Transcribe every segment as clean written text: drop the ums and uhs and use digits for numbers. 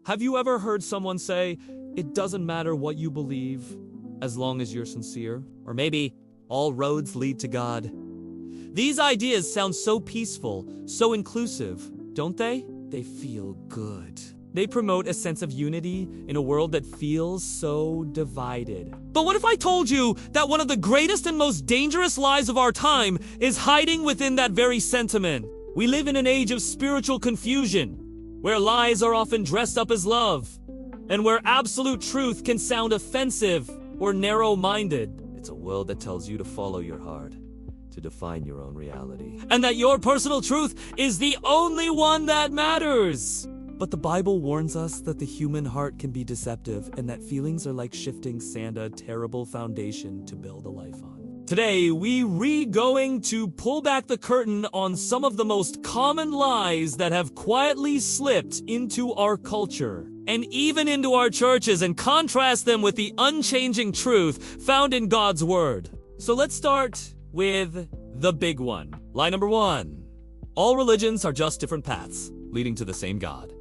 Have you ever heard someone say, it doesn't matter what you believe, as long as you're sincere? Or maybe, all roads lead to God. These ideas sound so peaceful, so inclusive, don't they? They feel good. They promote a sense of unity in a world that feels so divided. But what if I told you that one of the greatest and most dangerous lies of our time is hiding within that very sentiment? We live in an age of spiritual confusion, where lies are often dressed up as love, and where absolute truth can sound offensive or narrow-minded. It's a world that tells you to follow your heart, to define your own reality, and that your personal truth is the only one that matters. But the Bible warns us that the human heart can be deceptive and that feelings are like shifting sand, a terrible foundation to build a life on. Today, we're going to pull back the curtain on some of the most common lies that have quietly slipped into our culture and even into our churches, and contrast them with the unchanging truth found in God's Word. So let's start with the big one. Lie number 1. All religions are just different paths leading to the same God.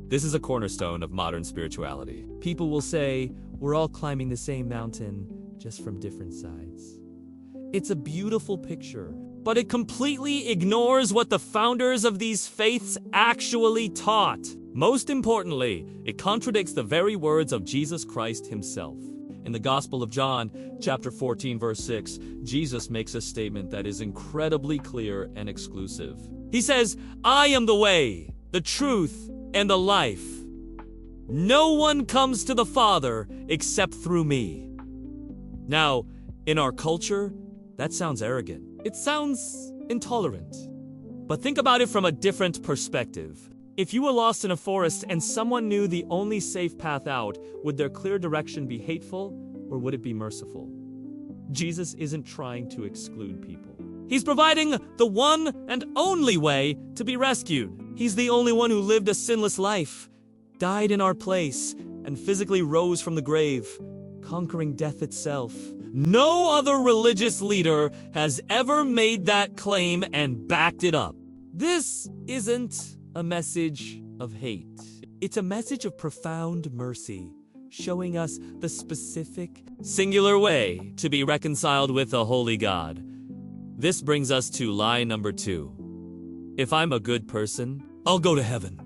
This is a cornerstone of modern spirituality. People will say, we're all climbing the same mountain, just from different sides. It's a beautiful picture, but it completely ignores what the founders of these faiths actually taught. Most importantly, it contradicts the very words of Jesus Christ himself. In the Gospel of John, chapter 14, verse 6, Jesus makes a statement that is incredibly clear and exclusive. He says, I am the way, the truth, and the life. No one comes to the Father except through me. Now, in our culture, that sounds arrogant. It sounds intolerant. But think about it from a different perspective. If you were lost in a forest and someone knew the only safe path out, would their clear direction be hateful or would it be merciful? Jesus isn't trying to exclude people. He's providing the one and only way to be rescued. He's the only one who lived a sinless life, died in our place, and physically rose from the grave, conquering death itself. No other religious leader has ever made that claim and backed it up. This isn't a message of hate. It's a message of profound mercy, showing us the specific, singular way to be reconciled with the holy God. This brings us to lie number 2. If I'm a good person, I'll go to heaven.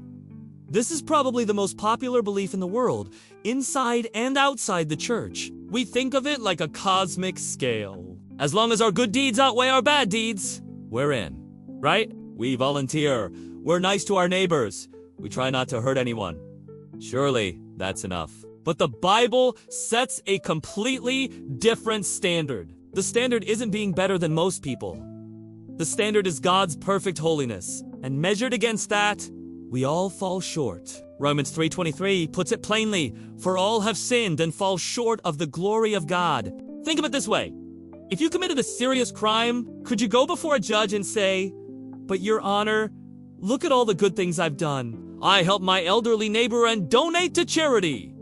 This is probably the most popular belief in the world, inside and outside the church. We think of it like a cosmic scale. As long as our good deeds outweigh our bad deeds, we're in, right? We volunteer. We're nice to our neighbors. We try not to hurt anyone. Surely, that's enough. But the Bible sets a completely different standard. The standard isn't being better than most people. The standard is God's perfect holiness. And measured against that, we all fall short. Romans 3:23 puts it plainly, for all have sinned and fall short of the glory of God. Think of it this way. If you committed a serious crime, could you go before a judge and say, but Your Honor, look at all the good things I've done. I helped my elderly neighbor and donate to charity.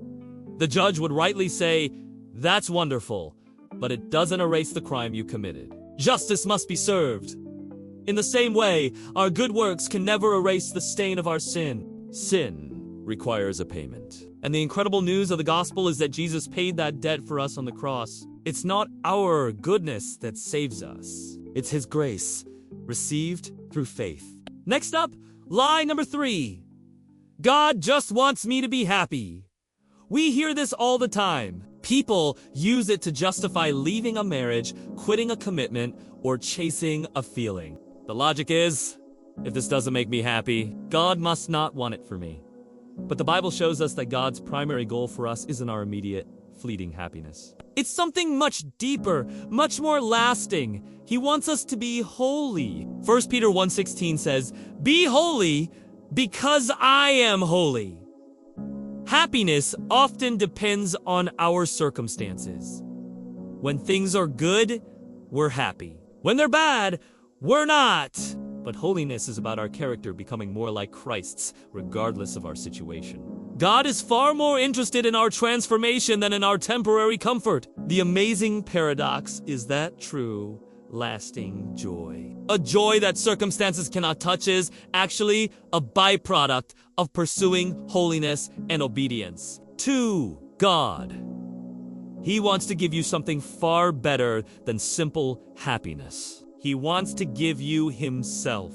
The judge would rightly say, that's wonderful, but it doesn't erase the crime you committed. Justice must be served. In the same way, our good works can never erase the stain of our sin. Sin requires a payment. And the incredible news of the gospel is that Jesus paid that debt for us on the cross. It's not our goodness that saves us. It's His grace, received through faith. Next up, lie number 3. God just wants me to be happy. We hear this all the time. People use it to justify leaving a marriage, quitting a commitment, or chasing a feeling. The logic is, if this doesn't make me happy, God must not want it for me. But the Bible shows us that God's primary goal for us isn't our immediate, fleeting happiness. It's something much deeper, much more lasting. He wants us to be holy. 1 Peter 1:16 says, be holy because I am holy. Happiness often depends on our circumstances. When things are good, we're happy. When they're bad, we're not. But holiness is about our character becoming more like Christ's, regardless of our situation. God is far more interested in our transformation than in our temporary comfort. The amazing paradox is that true, lasting joy. A joy that circumstances cannot touch is actually a byproduct of pursuing holiness and obedience to God. He wants to give you something far better than simple happiness. He wants to give you himself.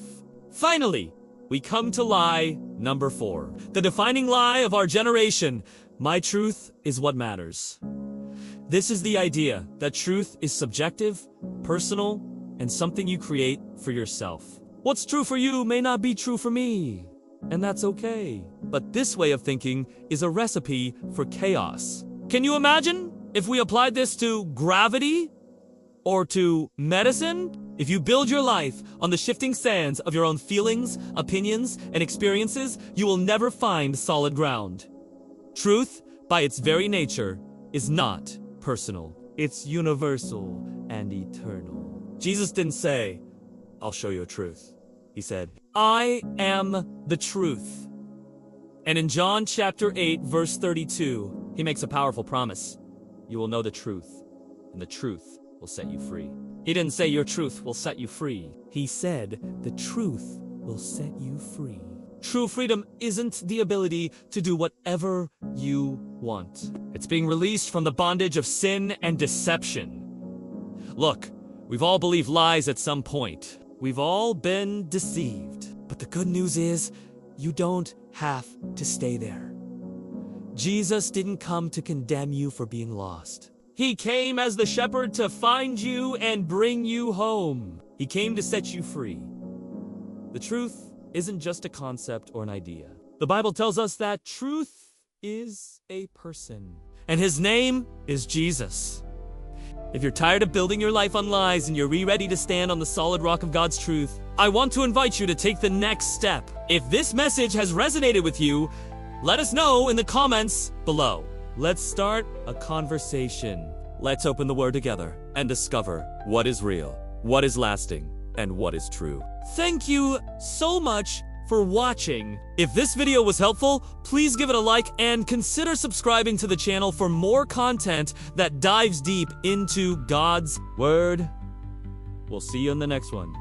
Finally, we come to lie number 4. The defining lie of our generation. My truth is what matters. This is the idea that truth is subjective, personal, and something you create for yourself. What's true for you may not be true for me, and that's okay. But this way of thinking is a recipe for chaos. Can you imagine if we applied this to gravity or to medicine? If you build your life on the shifting sands of your own feelings, opinions, and experiences, you will never find solid ground. Truth, by its very nature, is not personal. It's universal and eternal. Jesus didn't say, "I'll show you a truth." He said, "I am the truth." And in John chapter 8, verse 32, he makes a powerful promise. You will know the truth, and the truth will set you free. He didn't say your truth will set you free. He said the truth will set you free. True freedom isn't the ability to do whatever you want. It's being released from the bondage of sin and deception. Look, we've all believed lies at some point. We've all been deceived. But the good news is, you don't have to stay there. Jesus didn't come to condemn you for being lost. He came as the shepherd to find you and bring you home. He came to set you free. The truth isn't just a concept or an idea. The Bible tells us that truth is a person, and his name is Jesus. If you're tired of building your life on lies and you're ready to stand on the solid rock of God's truth, I want to invite you to take the next step. If this message has resonated with you, let us know in the comments below. Let's start a conversation. Let's open the Word together and discover what is real, what is lasting, and what is true. Thank you so much for watching. If this video was helpful, please give it a like and consider subscribing to the channel for more content that dives deep into God's Word. We'll see you in the next one.